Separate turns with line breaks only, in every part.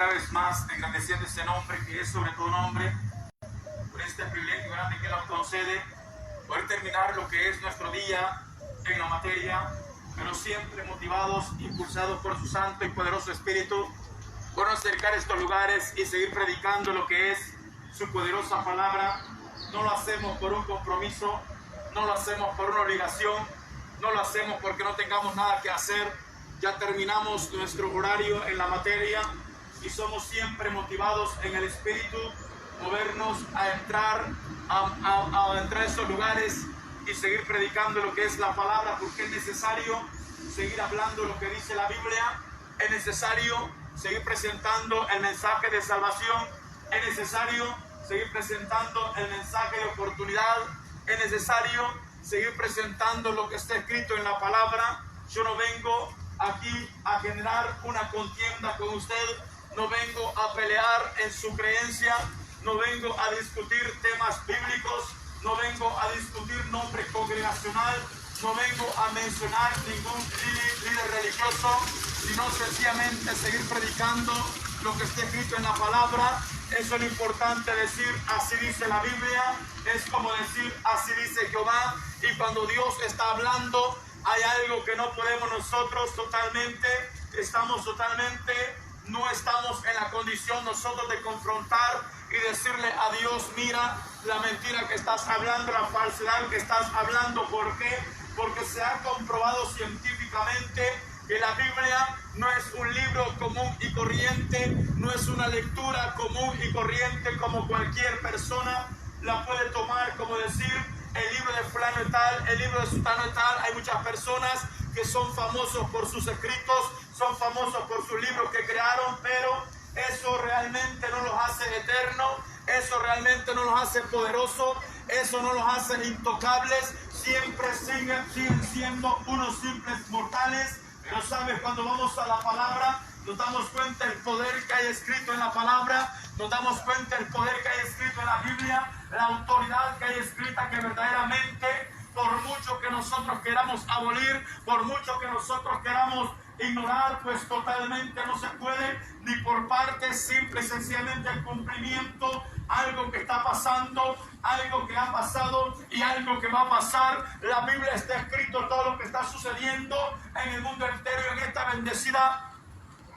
una vez más engrandeciendo este nombre que es sobre todo nombre, por este privilegio grande que nos concede, poder terminar lo que es nuestro día en la materia, pero siempre motivados, impulsados por su santo y poderoso Espíritu, por acercar estos lugares y seguir predicando lo que es su poderosa palabra. No lo hacemos por un compromiso, no lo hacemos por una obligación, no lo hacemos porque no tengamos nada que hacer. Ya terminamos nuestro horario en la materia y somos siempre motivados en el Espíritu, movernos a entrar a esos lugares y seguir predicando lo que es la palabra, porque es necesario seguir hablando lo que dice la Biblia, es necesario seguir presentando el mensaje de salvación, es necesario seguir presentando el mensaje de oportunidad, es necesario seguir presentando lo que está escrito en la palabra. Yo no vengo aquí a generar una contienda con usted, no vengo a pelear en su creencia, no vengo a discutir temas bíblicos, no vengo a discutir nombre congregacional, no vengo a mencionar ningún líder religioso, sino sencillamente seguir predicando lo que está escrito en la palabra. Eso es lo importante, decir así dice la Biblia, es como decir así dice Jehová. Y cuando Dios está hablando, hay algo que no podemos nosotros no estamos en la condición nosotros de confrontar y decirle a Dios, mira la mentira que estás hablando, la falsedad que estás hablando. ¿Por qué? Porque se ha comprobado científicamente que la Biblia no es un libro común y corriente, no es una lectura común y corriente como cualquier persona la puede tomar, como decir el libro de fulano y tal, el libro de sutano y tal. Hay muchas personas que son famosos por sus escritos, son famosos por sus libros que crearon, pero eso realmente no los hace eternos, eso realmente no los hace poderosos, eso no los hace intocables, siempre siguen siendo unos simples mortales. Pero sabes, cuando vamos a la palabra, nos damos cuenta del poder que hay escrito en la palabra, nos damos cuenta del poder que hay escrito en la Biblia, la autoridad que hay escrita, que verdaderamente, por mucho que nosotros queramos abolir, por mucho que nosotros queramos ignorar, pues totalmente no se puede, ni por parte, simple y sencillamente el cumplimiento, algo que está pasando, algo que ha pasado y algo que va a pasar. La Biblia está escrito todo lo que está sucediendo en el mundo entero. Y en esta bendecida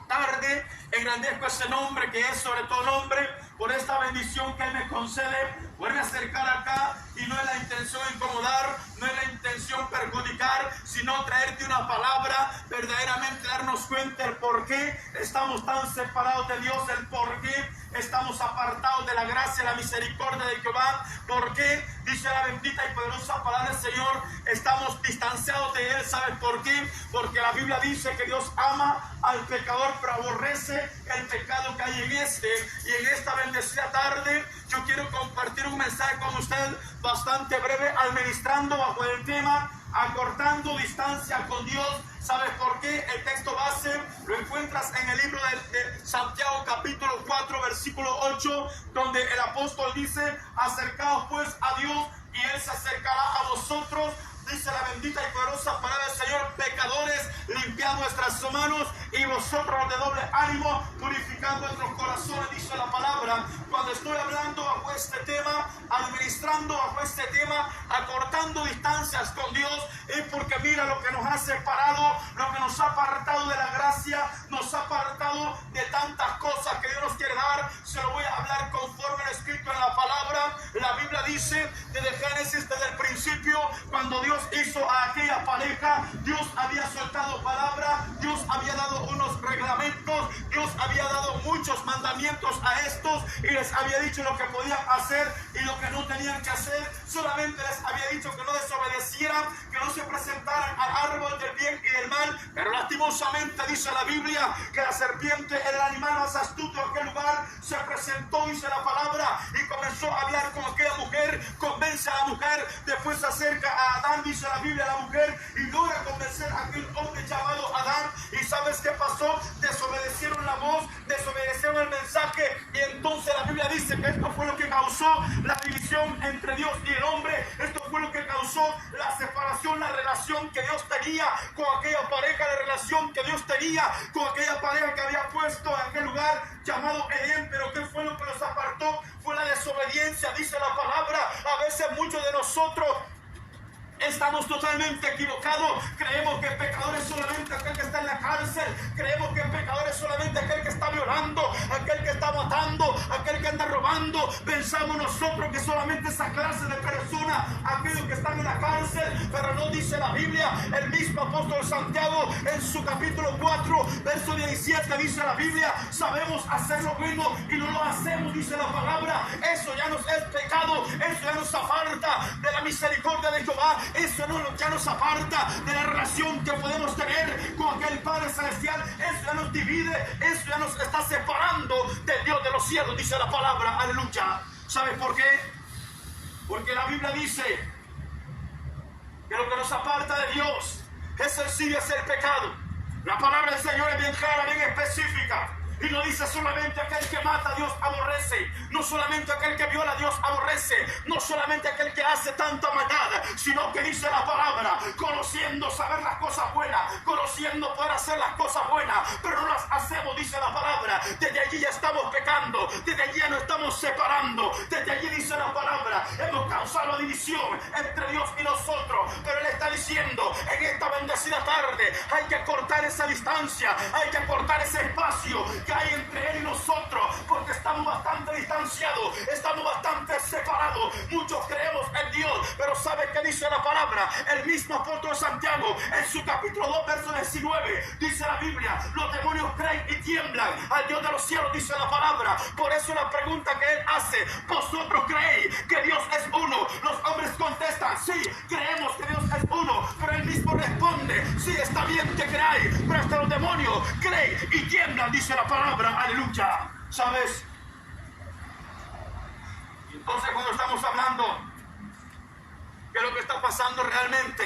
tarde engrandezco ese nombre que es sobre todo nombre, por esta bendición que Él me concede, poderme acercar acá, y no es la intención incomodar, no es la intención perjudicar, sino traerte una palabra, verdaderamente darnos cuenta el por qué estamos tan separados de Dios, el por qué estamos apartados de la gracia y la misericordia de Jehová, por qué, dice la bendita y poderosa palabra del Señor, estamos distanciados de Él. ¿Sabes por qué? Porque la Biblia dice que Dios ama al pecador, pero aborrece el pecado que hay en este. Y en esta bendecida tarde yo quiero compartir un mensaje con usted bastante breve, administrando bajo el tema acortando distancia con Dios. ¿Sabes por qué? El texto base lo encuentras en el libro de Santiago capítulo 4 versículo 8, donde el apóstol dice: acercaos pues a Dios y Él se acercará a vosotros. Dice la bendita y poderosa palabra del Señor: pecadores, limpiad vuestras manos, y vosotros de doble ánimo, purificad vuestros corazones, dice la palabra. Cuando estoy hablando bajo este tema, administrando bajo este tema, acortando distancias con Dios, es porque mira lo que nos ha separado, lo que nos ha apartado de la gracia, nos ha apartado de tantas cosas que Dios nos quiere dar. Se lo voy a hablar conforme lo escrito en la palabra. La Biblia dice desde Génesis, desde el principio, cuando Dios hizo a aquella pareja, Dios había soltado palabra, Dios había dado unos reglamentos, Dios había dado muchos mandamientos a estos y les había dicho lo que podían hacer y lo que no tenían que hacer. Solamente les había dicho que no desobedecieran, que no se presentaran al árbol del bien y del mal. Pero lastimosamente dice la Biblia que la serpiente, el animal más astuto de aquel lugar, se presentó, dice la palabra, y comenzó a hablar con aquella mujer, convence a la mujer, después se acerca a Adán, dice la Biblia, la mujer, y logra convencer a aquel hombre llamado Adán. ¿Y sabes qué pasó? Desobedecieron la voz, desobedecieron el mensaje, y entonces la Biblia dice que esto fue lo que causó la división entre Dios y el hombre. Esto fue lo que causó la separación, la relación que Dios tenía con aquella pareja, la relación que Dios tenía con aquella pareja que había puesto en aquel lugar. lugar llamado Edén, pero ¿qué fue lo que los apartó? Fue la desobediencia, dice la palabra. A veces muchos de nosotros estamos totalmente equivocados. Creemos que el pecador es solamente aquel que está en la cárcel. Creemos que el pecador es solamente aquel que está violando, aquel que está matando, aquel que anda robando. Pensamos nosotros que solamente esa clase de personas, aquellos que están en la cárcel. Pero no dice la Biblia. El mismo apóstol Santiago en su capítulo 4 verso 17 dice la Biblia: sabemos hacer lo bueno y no lo hacemos, dice la palabra. Eso ya nos es pecado. Eso ya nos aparta de la misericordia de Jehová. Eso ya nos aparta de la relación que podemos tener con aquel Padre Celestial. Eso ya nos divide. Eso ya nos está separando del Dios de los cielos, dice la palabra. Aleluya. ¿Sabes por qué? Porque la Biblia dice que lo que nos aparta de Dios es el pecado. La palabra del Señor es bien clara, bien específica. Y no dice solamente aquel que mata, Dios aborrece. No solamente aquel que viola, Dios aborrece. No solamente aquel que hace tanta maldad, sino que dice la palabra, conociendo saber las cosas buenas, conociendo poder hacer las cosas buenas, pero no las hacemos, dice la palabra. Desde allí ya estamos pecando, desde allí ya nos estamos separando. Desde allí dice la palabra, hemos causado división entre Dios y nosotros. Pero Él está diciendo, en esta bendecida tarde, hay que cortar esa distancia, hay que cortar ese espacio que hay entre Él y nosotros, porque estamos bastante distanciados, estamos bastante separados. Muchos creemos en Dios, pero ¿sabe qué dice la palabra? El mismo apóstol Santiago en su capítulo 2 verso 19 dice la Biblia: los demonios creen y tiemblan al Dios de los cielos, dice la palabra. Por eso la pregunta que Él hace: ¿vosotros creéis que Dios es uno? Los hombres contestan: sí, creemos que Dios es uno. Pero Él mismo responde: sí, está bien que creáis, pero hasta los demonios creen y tiemblan, dice la palabra. Aleluya. ¿Sabes? Entonces, cuando estamos hablando de lo que está pasando realmente,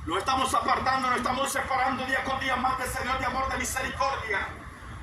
lo estamos apartando, nos estamos separando día con día más de ese Dios de amor, de misericordia.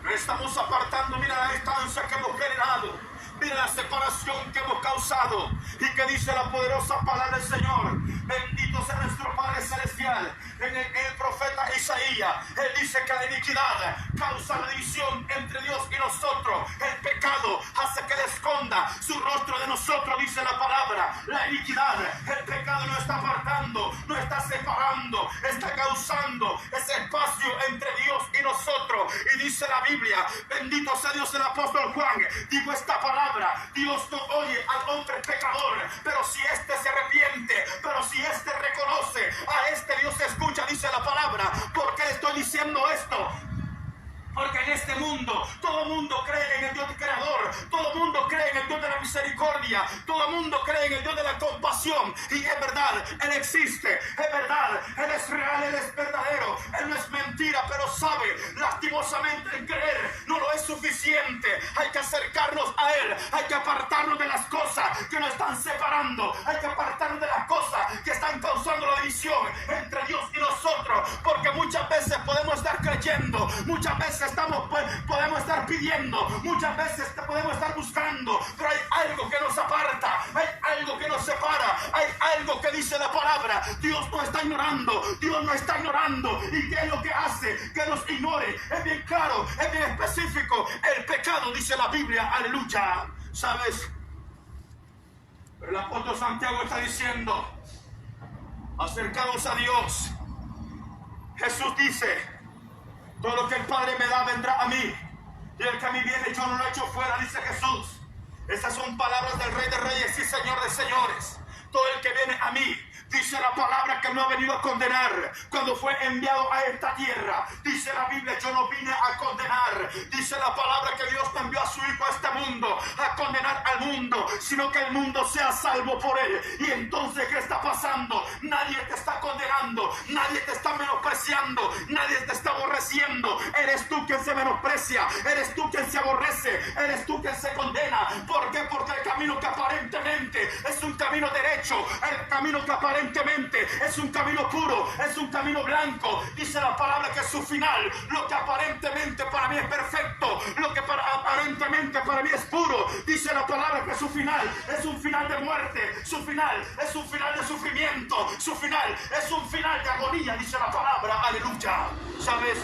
Nos estamos apartando. Mira la distancia que hemos generado, mira la separación que hemos causado. Y que dice la poderosa palabra del Señor: bendito sea nuestro Padre Celestial. En el profeta Isaías, Él dice que la iniquidad causa la división entre Dios y nosotros. El pecado hace que Él esconda su rostro de nosotros, dice la palabra. La iniquidad, el pecado nos está apartando, nos está separando, está causando ese espacio entre Dios y nosotros. Y dice la Biblia, bendito sea Dios. El apóstol Juan dijo esta palabra: Dios no oye al hombre pecador, pero si éste se arrepiente, pero si éste reconoce, a este Dios escucha, dice la palabra. ¿Por qué estoy diciendo esto? Porque en este mundo, todo mundo cree en el Dios creador, todo mundo cree en el Dios de la misericordia, todo mundo cree en el Dios de la compasión. Y es verdad, Él existe, es verdad, Él es real, Él es verdadero, Él no es mentira. Pero sabe, lastimosamente el creer no lo es suficiente. Hay que acercarnos a Él, hay que apartarnos de las cosas que nos están separando, hay que apartarnos de las cosas que están causando la división entre Dios y nosotros. Porque muchas veces podemos estar creyendo, muchas veces podemos estar pidiendo, muchas veces podemos estar buscando, pero hay algo que nos aparta, hay algo que nos separa, hay algo que dice la palabra. Dios no está ignorando, Dios no está ignorando. ¿Y qué es lo que hace que nos ignore? Es bien claro, es bien específico: el pecado, dice la Biblia. Aleluya. ¿Sabes? Pero el apóstol Santiago está diciendo: acercaos a Dios. Jesús dice: todo lo que el Padre me da vendrá a mí, y el que a mí viene yo no lo echo fuera, dice Jesús. Estas son palabras del Rey de Reyes y Señor de Señores. Todo el que viene a mí, dice la palabra, que no ha venido a condenar. Cuando fue enviado a esta tierra, dice la Biblia: yo no vine a condenar. Dice la palabra que Dios no envió a su Hijo a este mundo a condenar al mundo, sino que el mundo sea salvo por Él. Y entonces, ¿qué está pasando? Nadie te está condenando, nadie te está menospreciando, nadie te está aborreciendo. Eres tú quien se menosprecia, eres tú quien se aborrece, eres tú quien se condena. ¿Por qué? Porque el camino que aparentemente es un camino derecho, el camino que aparentemente es un camino puro, es un camino blanco, dice la palabra que su final, lo que aparentemente para mí es perfecto, lo que aparentemente para mí es puro, dice la palabra que su final es un final de muerte, su final es un final de sufrimiento, su final es un final de agonía, dice la palabra. Aleluya. ¿Sabes?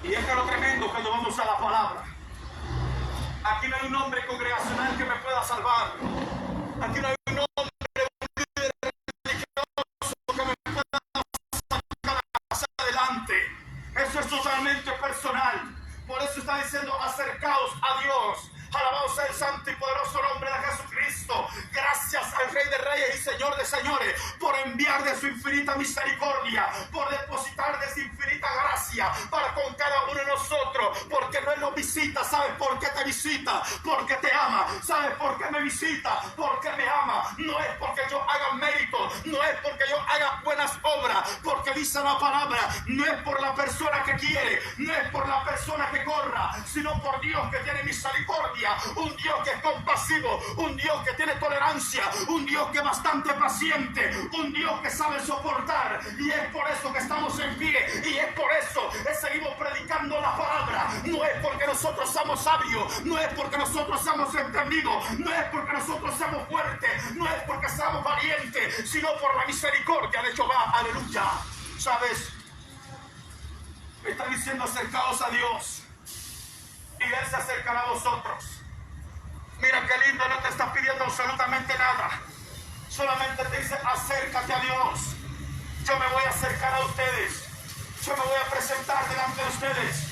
Y es que lo tremendo cuando vamos a la palabra. Aquí no hay un hombre congregacional que me pueda salvar. Aquí no hay un hombre religioso que me pueda sacar hacia adelante. Eso es totalmente personal. Por eso está diciendo: acercaos a Dios. Alabado sea el santo y poderoso nombre de Jesucristo. Gracias al Rey de Reyes y Señor de Señores por enviar de su infinita misericordia, por depositar de su infinita gracia para con cada uno de nosotros. Porque no Él nos visita. ¿Sabes por qué te visita? Porque te ama. ¿Sabes por qué me visita? Porque me ama. No es porque yo haga mérito, no es porque yo haga buenas obras, porque dice la palabra, no es por la persona que quiere, no es por la persona que corra, sino por Dios que tiene misericordia. Un Dios que es compasivo, un Dios que tiene tolerancia, un Dios que es bastante paciente, un Dios que sabe soportar. Y es por eso que estamos en pie, y es por eso que seguimos predicando la palabra. No es porque nosotros somos sabios, no es porque nosotros somos entendidos, no es porque nosotros somos fuertes, no es porque somos valientes, sino por la misericordia de Jehová. Aleluya. ¿Sabes? Está diciendo: acercaos a Dios y Él se acercará a vosotros. Mira qué lindo, no te está pidiendo absolutamente nada. Solamente te dice: acércate a Dios. Yo me voy a acercar a ustedes. Yo me voy a presentar delante de ustedes.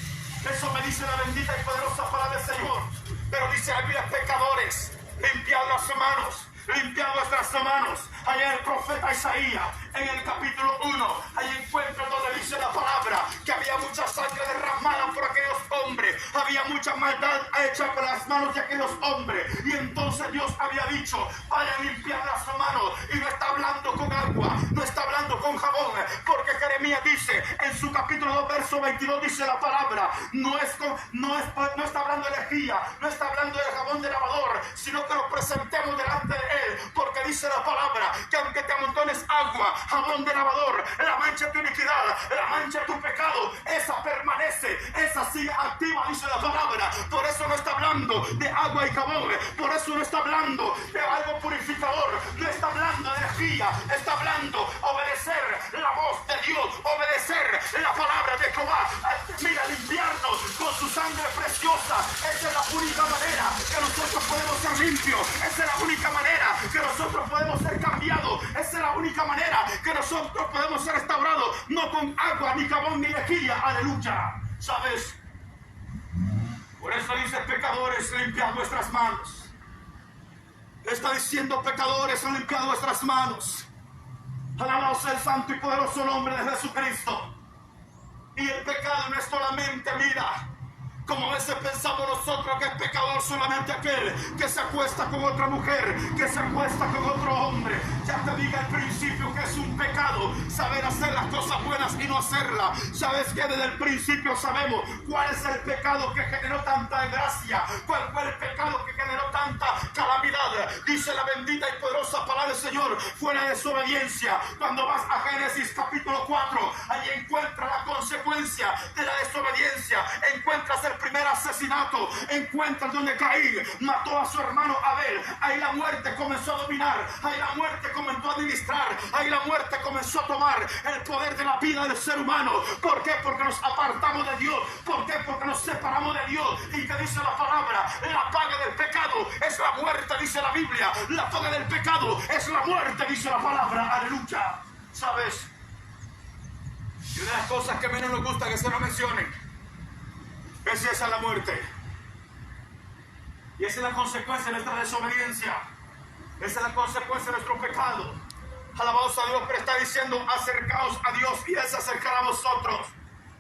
Eso me dice la bendita y poderosa palabra del Señor. Pero dice: había pecadores, limpiad las manos, limpiad vuestras manos. Allá en el profeta Isaías, en el capítulo 1, ahí encuentro donde dice la palabra que había mucha sangre derramada por aquellos hombres, había mucha maldad hecha por las manos de aquellos hombres. Y entonces Dios había dicho: vayan a limpiar las manos. Y no está hablando con agua, no está hablando con jabón, porque Jeremías dice en su capítulo 2, verso 22, dice la palabra, no está hablando de lejía, no está hablando de jabón de lavador, sino que nos presentemos delante de Él, porque dice la palabra que aunque te amontones agua, jabón de lavador, la mancha de tu iniquidad, la mancha de tu pecado, esa permanece, esa sigue activa, dice la palabra. Por eso no está hablando de agua y jabón, por eso no está hablando de algo purificador, no está hablando de energía, está hablando obedecer la voz de Dios, obedecer la palabra de Jehová. Mira, limpiarnos con su sangre preciosa. Esa es la única manera que nosotros podemos ser limpios, esa es la única manera que nosotros podemos ser cambiados, esa es la única manera que nosotros podemos ser restaurados, no con agua, ni jabón, ni lejía. Aleluya. ¿Sabes? Por eso dice: pecadores, limpiad vuestras manos. Está diciendo: pecadores, limpiad vuestras manos. Alabado sea el santo y poderoso nombre de Jesucristo. Y el pecado no es solamente, mira, como a veces pensamos nosotros que es pecador solamente aquel que se acuesta con otra mujer, que se acuesta con otro hombre. Ya te diga al principio que es un pecado saber hacer las cosas buenas y no hacerlas. Sabes que desde el principio sabemos cuál es el pecado que generó tanta desgracia, cuál fue el pecado que generó tanta calamidad. Dice la bendita y poderosa palabra del Señor: fue la desobediencia. Cuando vas a Génesis capítulo 4, ahí encuentras la consecuencia de la desobediencia. Encuentras el primer asesinato, encuentras donde Caín mató a su hermano Abel. Ahí la muerte comenzó a dominar, ahí la muerte comenzó a administrar, ahí la muerte comenzó a tomar el poder de la vida del ser humano. ¿Por qué? Porque nos apartamos de Dios. ¿Por qué? Porque nos separamos de Dios. Y que dice la palabra: la paga del pecado es la muerte, dice la Biblia. La paga del pecado es la muerte, dice la palabra. Aleluya. ¿Sabes? Y una de las cosas que menos nos gusta que se nos mencionen es esa, la muerte. Y esa es la consecuencia de nuestra desobediencia. Esa es la consecuencia de nuestro pecado. Alabados a Dios, pero está diciendo: acercaos a Dios y Él se acercará a vosotros.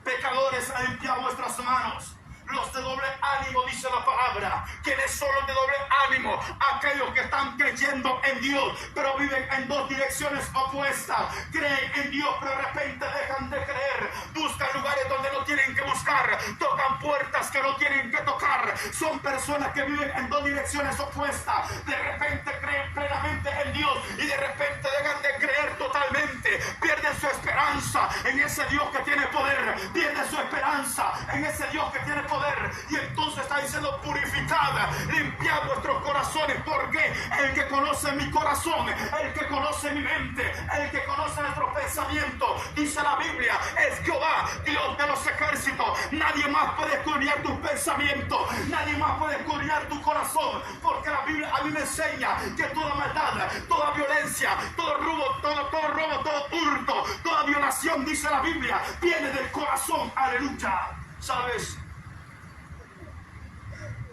Pecadores, limpiad vuestras manos. Los de doble ánimo, dice la palabra. ¿Quiénes son los de doble ánimo? Aquellos que están creyendo en Dios, pero viven en dos direcciones opuestas. Creen en Dios, pero de repente dejan de creer. Buscan lugares donde no tienen que buscar. Tocan puertas que no tienen que tocar. Son personas que viven en dos direcciones opuestas. De repente creen plenamente en Dios y de repente dejan de creer totalmente. Pierden su esperanza en ese Dios que tiene poder. Pierden su esperanza en ese Dios que tiene poder. Y entonces está diciendo purificad, limpiad vuestros corazones, porque el que conoce mi corazón, el que conoce mi mente, el que conoce nuestro pensamiento, dice la Biblia, es Jehová, Dios de los ejércitos. Nadie más puede escudriñar tus pensamientos, nadie más puede escudriñar tu corazón, porque la Biblia a mí me enseña que toda maldad, toda violencia, todo robo, todo hurto, toda violación, dice la Biblia, viene del corazón. Aleluya. ¿Sabes?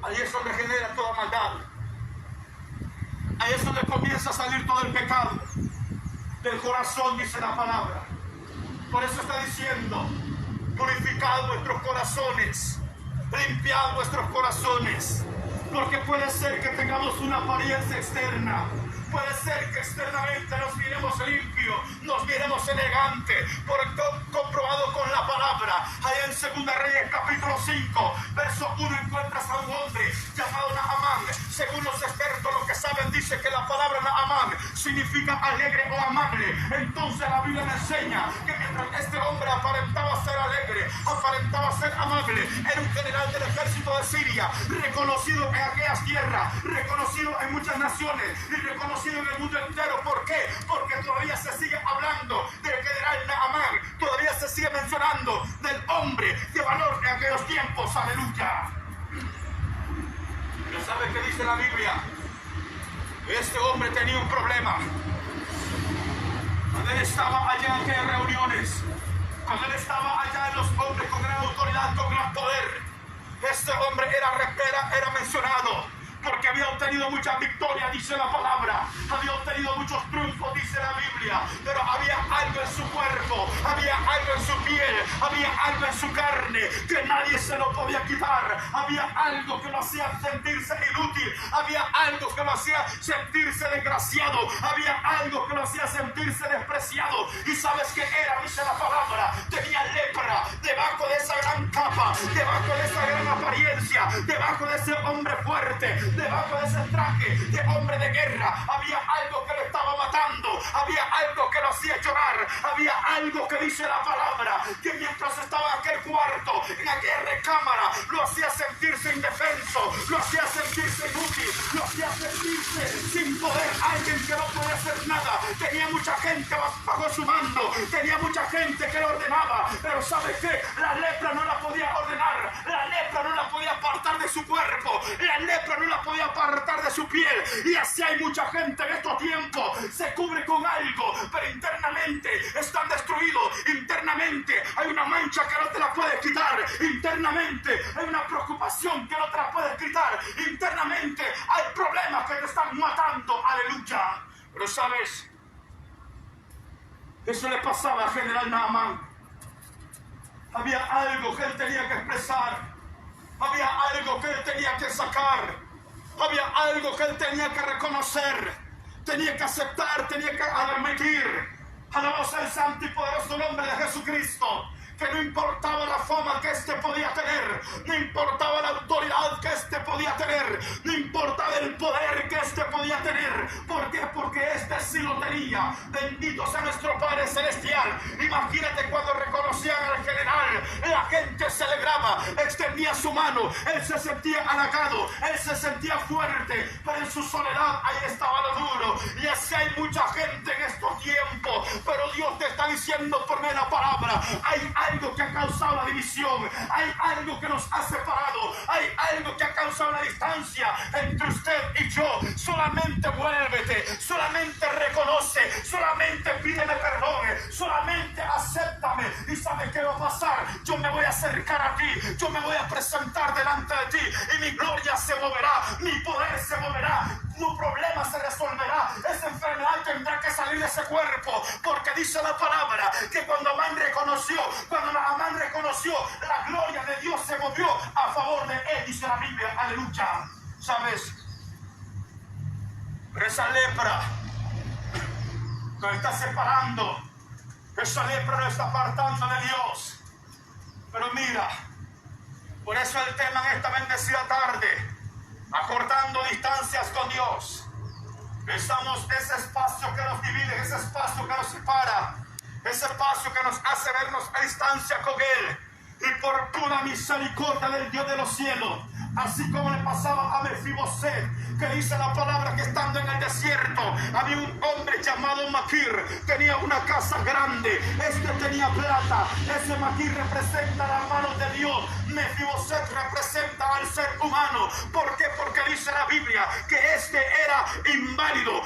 Ahí es donde genera toda maldad. Ahí es donde comienza a salir todo el pecado. Del corazón, dice la palabra. Por eso está diciendo, purificad vuestros corazones, limpiad vuestros corazones, porque puede ser que tengamos una apariencia externa, puede ser que externamente nos miremos limpios, nos miremos elegantes, por comprobado con la palabra. Allá en 2 Reyes capítulo 5, verso 1, encuentras a un hombre llamado Naamán. Según los expertos, lo que saben, dice que la palabra Naamán significa alegre o amable. Entonces la Biblia me enseña que mientras este hombre aparentaba ser alegre, aparentaba ser amable, era un general del ejército de Siria, reconocido en aquellas tierras, reconocido en muchas naciones y reconocido en el mundo entero. ¿Por qué? Porque todavía se sigue hablando del general Naamán, todavía se sigue mencionando del hombre de valor en aquellos tiempos. Aleluya. Pero ¿sabe qué dice la Biblia? Este hombre tenía un problema. Cuando él estaba allá en aquellas reuniones, cuando él estaba allá en los hombres con gran autoridad, con gran poder, este hombre era mencionado porque había obtenido muchas victorias, dice la palabra, había obtenido muchos triunfos, dice la Biblia, pero había algo en su cuerpo, había algo en su piel, había algo en su carne que nadie se lo podía quitar, había algo que lo hacía sentirse inútil, había algo que lo hacía sentirse desgraciado, había algo que lo hacía sentirse despreciado. ¿Y sabes qué era? Dice la palabra, tenía lepra debajo de esa gran capa, debajo de esa gran apariencia, debajo de ese hombre fuerte, debajo de ese traje de hombre de guerra. Había algo que lo estaba matando, había algo que lo hacía llorar, había algo que dice la palabra, que mientras estaba en aquel cuarto, en aquella recámara, lo hacía sentirse indefenso, lo hacía sentirse inútil, lo hacía sentirse sin poder, alguien que no podía hacer nada. Tenía mucha gente bajo su mando, tenía mucha gente que lo ordenaba, pero ¿sabe qué? La lepra no la podía ordenar, la lepra no la podía apartar de su cuerpo, la lepra no la podía apartar de su piel. Y así hay mucha gente en estos tiempos, se cubre con algo, pero internamente están destruidos. Internamente hay una mancha que no te la puedes quitar, internamente hay una preocupación que no te la puedes quitar, internamente hay problemas que te están matando. Aleluya. Pero sabes, eso le pasaba al general Naamán. Había algo que él tenía que expresar, había algo que él tenía que sacar, había algo que él tenía que reconocer, tenía que aceptar, tenía que admitir. Alabamos el santo y poderoso nombre de Jesucristo, que no importaba la fama que éste podía tener, no importaba la autoridad que éste podía tener, no importaba el poder que éste podía tener. ¿Por qué? Porque éste sí lo tenía. Bendito sea nuestro Padre Celestial. Imagínate cuando reconocían al general, la gente celebraba, extendía su mano, él se sentía halagado, él se sentía fuerte, pero en su soledad ahí estaba lo duro. Y así hay mucha gente en estos tiempos, pero Dios te está diciendo por medio de la palabra, hay algo que ha causado la división, hay algo que nos ha separado, hay algo que ha causado la distancia entre usted y yo. Solamente vuélvete, solamente reconoce, solamente pídeme perdón, solamente acéptame. ¿Y sabes qué va a pasar? Yo me voy a acercar a ti, yo me voy a presentar delante de ti y mi gloria se moverá, mi poder se moverá, tu problema se resolverá, esa enfermedad tendrá que salir de ese cuerpo, porque dice la palabra que cuando Naamán reconoció, la gloria de Dios se movió a favor de él, dice la Biblia. Aleluya. ¿Sabes? Pero esa lepra nos está separando, esa lepra nos está apartando de Dios. Pero mira, por eso el tema en esta bendecida tarde, acortando distancias con Dios. Estamos ese espacio que nos divide, ese espacio que nos separa, ese espacio que nos hace vernos a distancia con Él. Y por pura misericordia del Dios de los cielos, así como le pasaba a Mefiboset, que dice la palabra que estando en el desierto había un hombre llamado Maquir, tenía una casa grande, tenía plata. Ese Maquir representa la mano de Dios. Mefiboset representa al ser humano. ¿Por qué? Porque dice la Biblia que era inválido,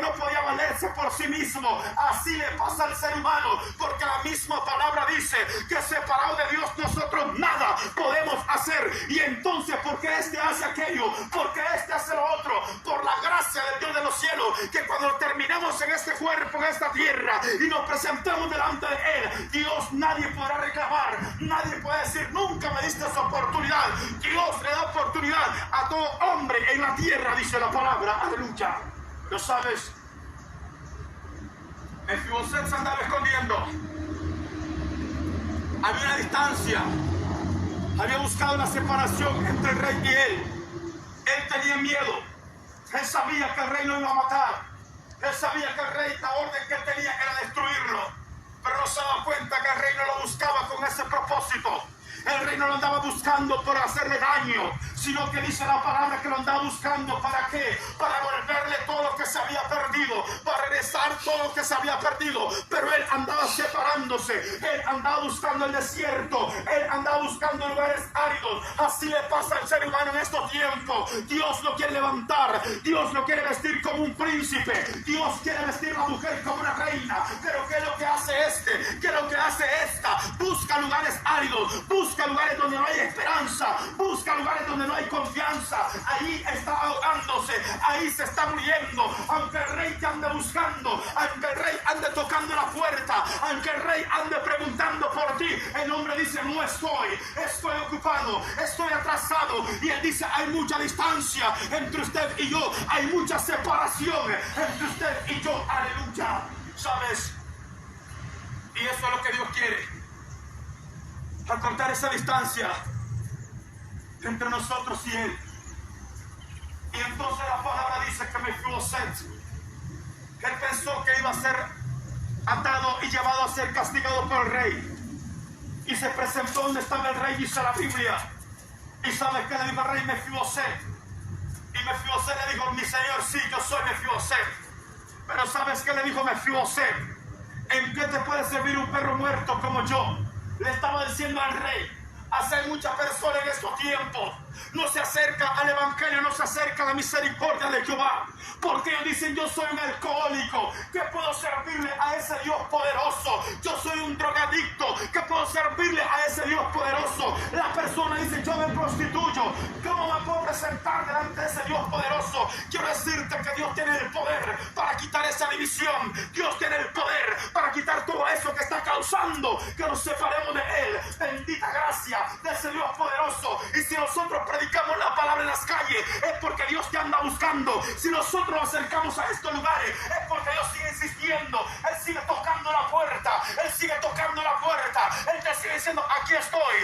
no podía valerse por sí mismo. Así le pasa al ser humano, porque la misma palabra dice que separado de Dios nosotros nada podemos hacer. Y entonces, ¿por qué hace aquello? ¿Por qué hace lo otro? Por la gracia del Dios de los cielos, que cuando terminemos en este cuerpo, en esta tierra, y nos presentemos delante de Él, Dios, nadie podrá reclamar, nadie puede decir, nunca me diste esa oportunidad. Dios le da oportunidad a todo hombre en la tierra, dice la palabra, aleluya. ¿Lo sabes? Mefiboset se andaba escondiendo. Había una distancia, había buscado una separación entre el rey y él. Él tenía miedo, él sabía que el rey lo iba a matar, él sabía que el rey, la orden que él tenía era destruirlo, pero no se daba cuenta que el rey no lo buscaba con ese propósito. El rey no lo andaba buscando por hacerle daño, sino que dice la palabra que lo andaba buscando. ¿Para qué? Para devolverle todo lo que se había perdido, para regresar todo lo que se había perdido. Pero él andaba separándose, él andaba buscando el desierto, él andaba buscando lugares áridos. Así le pasa al ser humano en estos tiempos. Dios lo quiere levantar, Dios lo quiere vestir como un príncipe, Dios quiere vestir a la mujer como una reina. Pero ¿qué es lo que hace ¿Qué es lo que hace esta? Busca lugares áridos, busca lugares donde no hay esperanza, busca lugares donde no hay confianza. Ahí está ahogándose, ahí se está muriendo. Aunque el rey te ande buscando, aunque el rey ande tocando la puerta, aunque el rey ande preguntando por ti, el hombre dice, no estoy ocupado, estoy atrasado. Y él dice, hay mucha distancia entre usted y yo, hay mucha separación entre usted y yo, aleluya. ¿Sabes? Y eso es lo que Dios quiere, acortar esa distancia entre nosotros y Él. Y entonces la palabra dice que Mefiboset, él pensó que iba a ser atado y llevado a ser castigado por el rey. Y se presentó donde estaba el rey, dice la Biblia. ¿Y sabes qué le dijo el rey? Mefiboset. Y Mefiboset le dijo, mi señor, sí, yo soy Mefiboset. Pero ¿sabes qué le dijo Mefiboset? ¿En qué te puede servir un perro muerto como yo? Le estaba diciendo al rey. Hay muchas personas en estos tiempos no se acerca al evangelio, no se acerca a la misericordia de Jehová, porque ellos dicen, yo soy un alcohólico, ¿qué puedo servirle a ese Dios poderoso? Yo soy un drogadicto, ¿qué puedo servirle a ese Dios poderoso? La persona dice, yo me prostituyo, ¿cómo me puedo presentar delante de ese Dios poderoso? Quiero decirte que Dios tiene el poder para quitar esa división. Dios tiene el poder para quitar todo eso que está causando que nos separemos de Él. Bendita gracia de ese Dios poderoso. Y si nosotros predicamos la palabra en las calles, es porque Dios te anda buscando. Si nosotros nos acercamos a estos lugares, es porque Dios sigue insistiendo. Él sigue tocando la puerta, Él sigue tocando la puerta. Él te sigue diciendo, aquí estoy.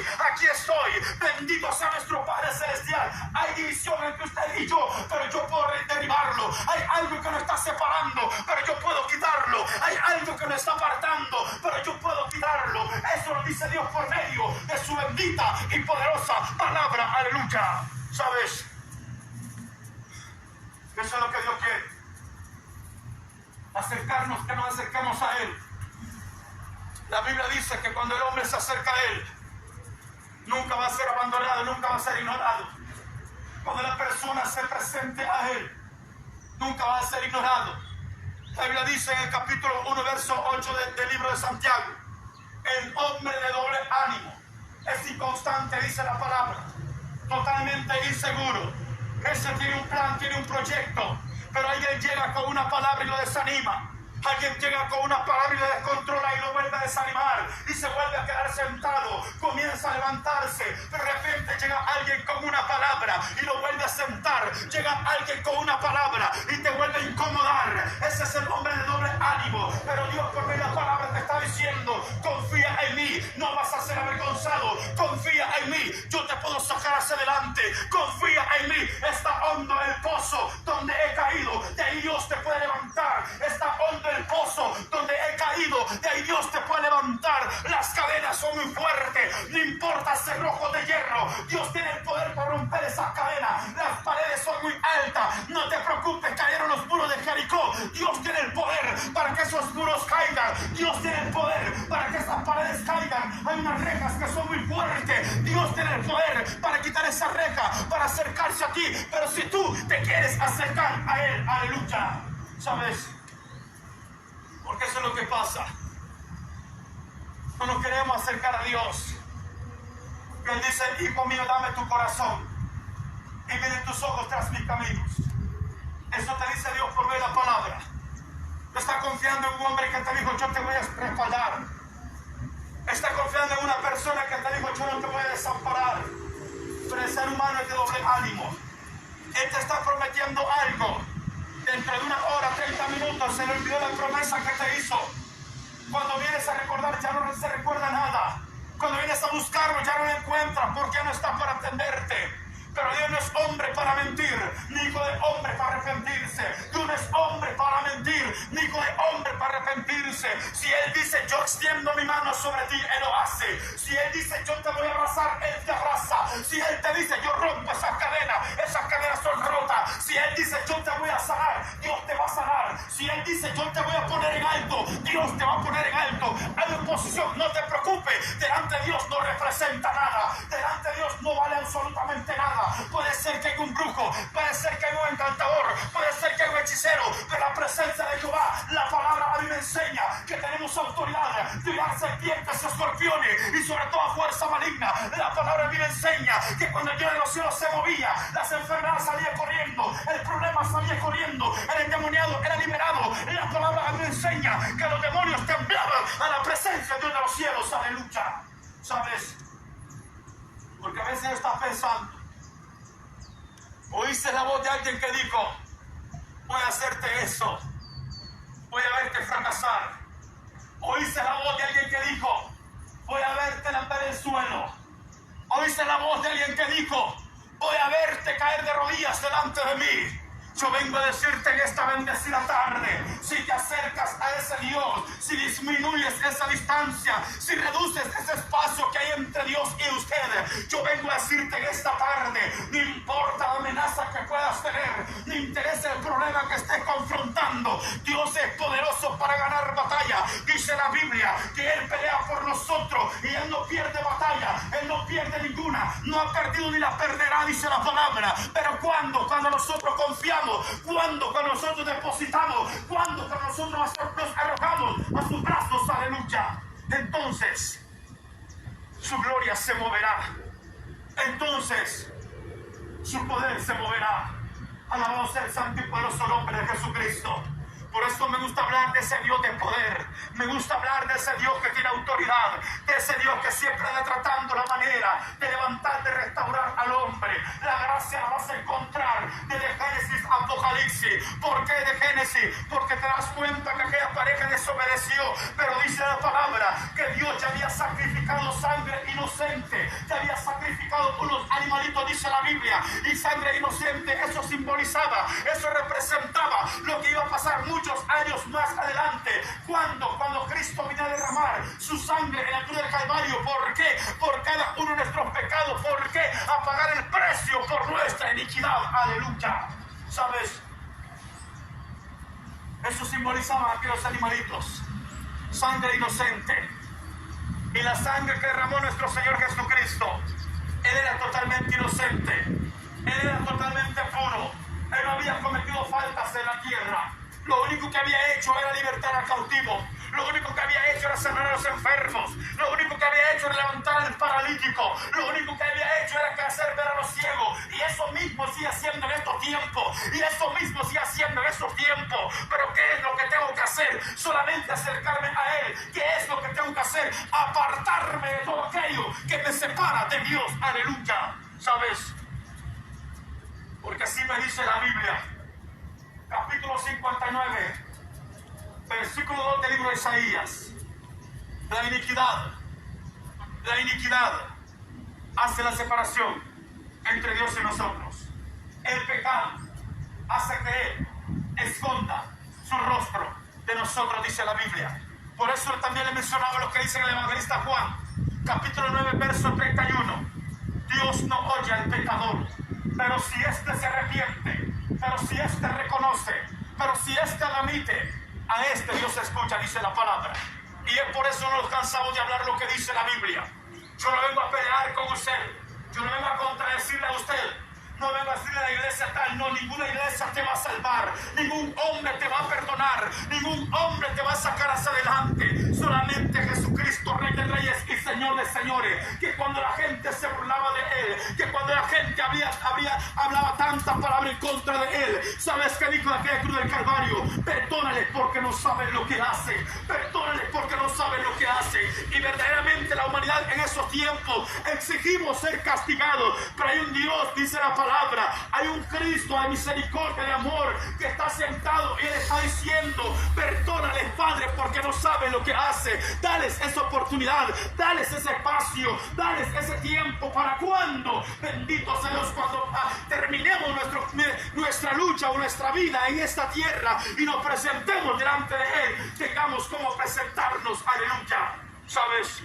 Bendito sea nuestro Padre Celestial. Hay división entre usted y yo, pero yo puedo derribarlo. Hay algo que nos está separando, pero yo puedo quitarlo. Hay algo que nos está apartando, pero yo puedo quitarlo. Eso lo dice Dios por medio de su bendita y poderosa palabra, aleluya. ¿Sabes? Eso es lo que Dios quiere, acercarnos, que nos acerquemos a Él. La Biblia dice que cuando el hombre se acerca a Él, nunca va a ser abandonado, nunca va a ser ignorado. Cuando la persona se presente a Él, nunca va a ser ignorado. La Biblia dice en el capítulo 1, verso 8 del libro de Santiago, el hombre de doble ánimo es inconstante, dice la palabra, totalmente inseguro. Ese tiene un plan, tiene un proyecto, pero alguien llega con una palabra y lo desanima. Alguien llega con una palabra y lo descontrola y lo vuelve a desanimar y se vuelve a quedar sentado, comienza a levantarse, pero de repente llega alguien con una palabra y lo vuelve a sentar. Llega alguien con una palabra y te vuelve a incomodar. Ese es el hombre de doble ánimo. Pero Dios, por medio de la palabra, te está diciendo, confía en mí, no vas a ser avergonzado, confía en mí, yo te puedo sacar hacia adelante, confía en mí. Está hondo el pozo donde he caído, de ahí Dios te puede levantar. Está hondo el pozo donde he caído, de ahí Dios te puede levantar. Las cadenas son muy fuertes, no importa cerrojo de hierro, Dios tiene el poder para romper esa cadena. Dios tiene el poder para que esas paredes caigan. Hay unas rejas que son muy fuertes. Dios tiene el poder para quitar esa reja, para acercarse a ti. Pero si tú te quieres acercar a Él, aleluya, ¿sabes? Porque eso es lo que pasa. No nos queremos acercar a Dios. Él dice: hijo mío, dame tu corazón y miren tus ojos tras mis caminos. Eso te dice Dios por ver la palabra. Está confiando en un hombre que te dijo: yo te voy a respaldar. Está confiando en una persona que te dijo: yo no te voy a desamparar. Pero el ser humano es de doble ánimo. Él te está prometiendo algo. Dentro de 1 hora, 30 minutos, se le olvidó la promesa que te hizo. Cuando vienes a recordar, ya no se recuerda nada. Cuando vienes a buscarlo, ya no lo encuentras, porque no está para atenderte. Pero Dios no es hombre para mentir, ni hijo de hombre para arrepentirse. Dios no es hombre para mentir, ni hijo de hombre para arrepentirse. Si Él dice: yo extiendo mi mano sobre ti, Él lo hace. Si Él dice: yo te voy a abrazar, Él te abraza. Si Él te dice: yo rompo esas cadenas son rotas. Si Él dice: yo te voy a sanar, Dios te va a sanar. Si Él dice: yo te voy a poner en alto, Dios te va a poner en alto. Hay oposición, no te preocupes. Delante de Dios no representa nada. Delante de Dios no vale absolutamente nada. Puede ser que haya un brujo, puede ser que haya un encantador, puede ser que haya un hechicero, pero la presencia de Jehová, la palabra a mí me enseña que tenemos autoridad de dar serpientes y escorpiones y sobre todo fuerza maligna. La palabra a mí me enseña que cuando el Dios de los cielos se movía, las enfermedades salían corriendo, el problema salía corriendo, el endemoniado era liberado. La palabra a mí me enseña que los demonios temblaban a la presencia de Dios de los cielos. Aleluya. ¿Sabes? Porque a veces estás pensando, oíste la voz de alguien que dijo: voy a hacerte eso, voy a verte fracasar. Oíste la voz de alguien que dijo: voy a verte lamber el suelo. Oíste la voz de alguien que dijo: voy a verte caer de rodillas delante de mí. Yo vengo a decirte en esta bendecida tarde: si te acercas a ese Dios, si disminuyes esa distancia, si reduces ese espacio que hay entre Dios y usted, yo vengo a decirte en esta tarde: no importa la amenaza que puedas tener, no interesa el problema que estés confrontando, Dios es poderoso para ganar batalla. Dice la Biblia que Él pelea por nosotros y Él no pierde batalla, Él no pierde ninguna, no ha perdido ni la perderá, dice la palabra. Pero cuando nosotros confiamos, cuando nosotros depositamos, cuando nosotros nos arrojamos a sus brazos, aleluya, entonces su gloria se moverá, entonces su poder se moverá. Alabado sea el santo y poderoso nombre de Jesucristo. Por eso me gusta hablar de ese Dios de poder. Me gusta hablar de ese Dios que tiene autoridad, de ese Dios que siempre anda tratando la manera de levantar, de restaurar al hombre. La gracia la vas a encontrar desde Génesis a Apocalipsis. ¿Por qué de Génesis? Porque te das cuenta que aquella pareja desobedeció, pero dice la palabra que Dios ya había sacrificado sangre inocente, ya había sacrificado unos animalitos, dice la Biblia, y sangre inocente. Eso simbolizaba, eso representaba lo que iba a pasar muchos años más adelante, cuando Cristo vino a derramar su sangre en la cruz del Calvario. ¿Por qué? Por cada uno de nuestros pecados. ¿Por qué? A pagar el precio por nuestra iniquidad. Aleluya. ¿Sabes? Eso simbolizaba aquellos animalitos, sangre inocente. Y la sangre que derramó nuestro Señor Jesucristo, Él era totalmente inocente, Él era totalmente puro, Él no había cometido faltas en la tierra. Lo único que había hecho era libertar al cautivo. Lo único que había hecho era sanar a los enfermos. Lo único que había hecho era levantar al paralítico. Lo único que había hecho era hacer ver a los ciegos. Y eso mismo sigue haciendo en estos tiempos. Y eso mismo sigue haciendo en estos tiempos. Pero ¿qué es lo que tengo que hacer? Solamente acercarme a Él. ¿Qué es lo que tengo que hacer? Apartarme de todo aquello que me separa de Dios. Aleluya. ¿Sabes? Porque así me dice la Biblia. Capítulo 59, versículo 2 del libro de Isaías. La iniquidad hace la separación entre Dios y nosotros. El pecado hace que Él esconda su rostro de nosotros, dice la Biblia. Por eso también le mencionaba lo que dice el evangelista Juan, capítulo 9, verso 31. Dios no oye al pecador, pero si éste se arrepiente, pero si éste reconoce, pero si éste admite, a este Dios escucha, dice la palabra. Y es por eso no nos cansamos de hablar lo que dice la Biblia. Yo no vengo a pelear con usted. Yo no vengo a contradecirle a usted. No vengo a decirle a la iglesia tal. No, ninguna iglesia te va a salvar. Ningún hombre te va a perdonar. Ningún hombre te va a sacar hacia adelante. Solamente Jesucristo, Rey de Reyes y Señor de Señores. Que cuando la gente se burlaba de Él, que cuando la gente hablaba tanta palabra en contra de Él, ¿sabes qué dijo aquella cruz del Calvario? Perdónales porque no saben lo que hacen. Perdónales porque no saben lo que hacen. Y verdaderamente la humanidad en esos tiempos exigimos ser castigados. Pero hay un Dios, dice la palabra. Hay un Cristo de misericordia, de amor, que está sentado y Él está diciendo: perdónales, Padre, porque no saben lo que hace. Dales esa oportunidad, dales ese espacio, dales ese tiempo. ¿Para cuando? Bendito sea Dios, cuando terminemos nuestra lucha o nuestra vida en esta tierra y nos presentemos delante de Él, tengamos como presentarnos. Aleluya. ¿Sabes?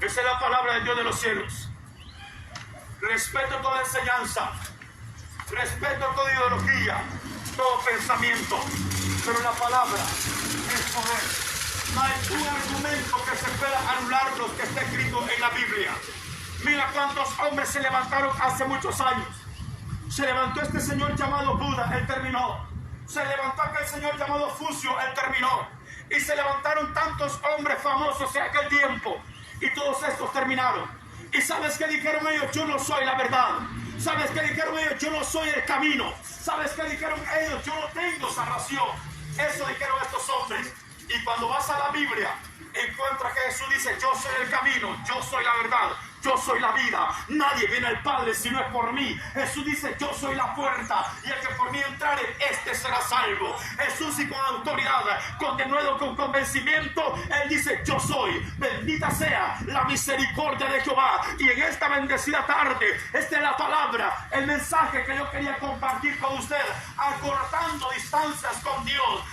Esa es la palabra del Dios de los cielos. Respeto toda enseñanza, respeto toda ideología, todo pensamiento, pero la palabra es poder. No hay un argumento que se pueda anular lo que está escrito en la Biblia. Mira cuántos hombres se levantaron hace muchos años. Se levantó este señor llamado Buda, él terminó. Se levantó aquel señor llamado Fucio, él terminó. Y se levantaron tantos hombres famosos en aquel tiempo, y todos estos terminaron. ¿Y sabes qué dijeron ellos? Yo no soy la verdad. ¿Sabes qué dijeron ellos? Yo no soy el camino. ¿Sabes qué dijeron ellos? Yo no tengo salvación. Eso dijeron estos hombres. Y cuando vas a la Biblia, encuentras que Jesús dice: yo soy el camino, yo soy la verdad, yo soy la vida. Nadie viene al Padre si no es por mí. Jesús dice: yo soy la puerta, y el que por mí entrare, este será salvo. Jesús, y con autoridad, con denuedo, con convencimiento, Él dice: yo soy. Bendita sea la misericordia de Jehová. Y en esta bendecida tarde, esta es la palabra, el mensaje que yo quería compartir con usted, acortando distancias con Dios.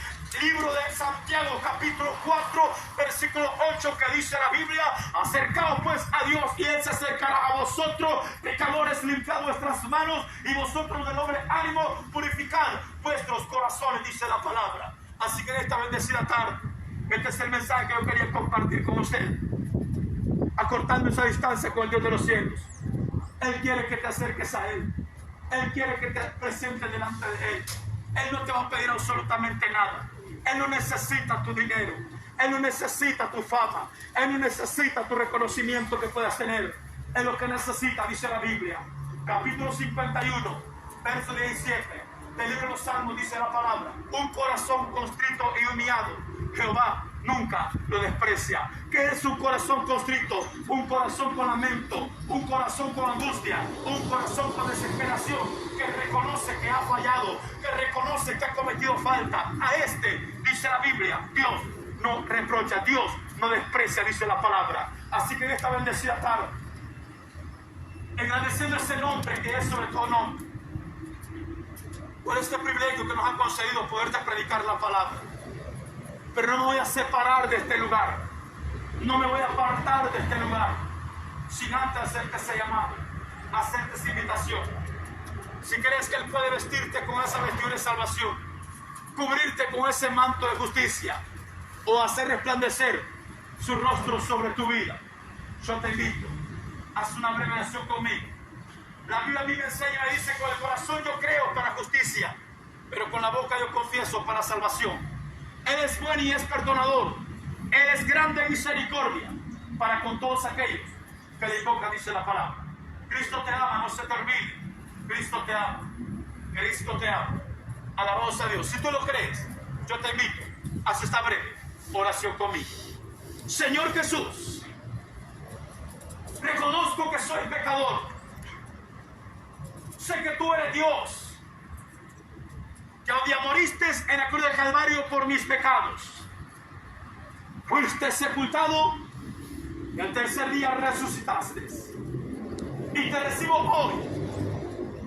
Libro de Santiago, capítulo 4, versículo 8, que dice la Biblia: acercaos pues a Dios y Él se acercará a vosotros. Pecadores, limpiad vuestras manos, y vosotros de noble ánimo, purificad vuestros corazones, dice la palabra. Así que en esta bendecida tarde, este es el mensaje que yo quería compartir con usted, acortando esa distancia con el Dios de los cielos. Él quiere que te acerques a Él. Él quiere que te presentes delante de Él. Él no te va a pedir absolutamente nada. Él no necesita tu dinero. Él no necesita tu fama. Él no necesita tu reconocimiento que puedas tener. Él lo que necesita, dice la Biblia, capítulo 51, verso 17 del libro de los Salmos, dice la palabra: un corazón constrito y humillado, Jehová nunca lo desprecia. ¿Qué es un corazón constrito? Un corazón con lamento, un corazón con angustia, un corazón con desesperación, que reconoce que ha fallado, que reconoce que ha cometido falta. A este, dice la Biblia, Dios no reprocha, Dios no desprecia, dice la palabra. Así que en esta bendecida tarde, agradeciendo ese nombre que es sobre todo nombre, por este privilegio que nos han concedido poderte predicar la palabra. Pero no me voy a separar de este lugar, no me voy a apartar de este lugar sin antes hacerte ese llamado, hacerte esa invitación. Si crees que Él puede vestirte con esa vestidura de salvación, cubrirte con ese manto de justicia, o hacer resplandecer su rostro sobre tu vida, yo te invito, haz una breve oración conmigo. La Biblia a mí me enseña y dice: con el corazón yo creo para justicia, pero con la boca yo confieso para salvación. Él es bueno y es perdonador. Él es grande en misericordia para con todos aquellos que le invocan, dice la palabra. Cristo te ama, no se te olvide. Cristo te ama. Cristo te ama. Alabado a Dios. Si tú lo crees, yo te invito a hacer esta breve oración conmigo. Señor Jesús, reconozco que soy pecador. Sé que tú eres Dios, que un día moriste en la cruz del Calvario por mis pecados. Fuiste sepultado y al tercer día resucitaste. Y te recibo hoy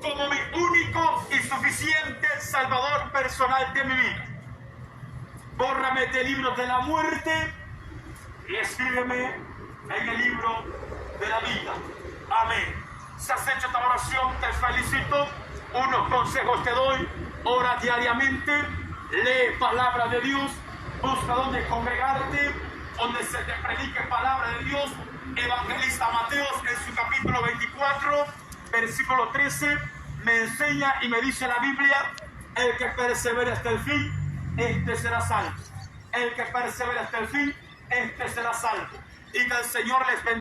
como mi único y suficiente Salvador personal de mi vida. Bórrame del libro de la muerte y escríbeme en el libro de la vida. Amén. Si has hecho esta oración, te felicito. Unos consejos te doy: ora diariamente, lee palabra de Dios, busca donde congregarte, donde se te predique palabra de Dios. Evangelista Mateos en su capítulo 24, versículo 13, me enseña y me dice la Biblia: el que persevere hasta el fin, este será salvo. El que persevere hasta el fin, este será salvo. Y que el Señor les bendiga.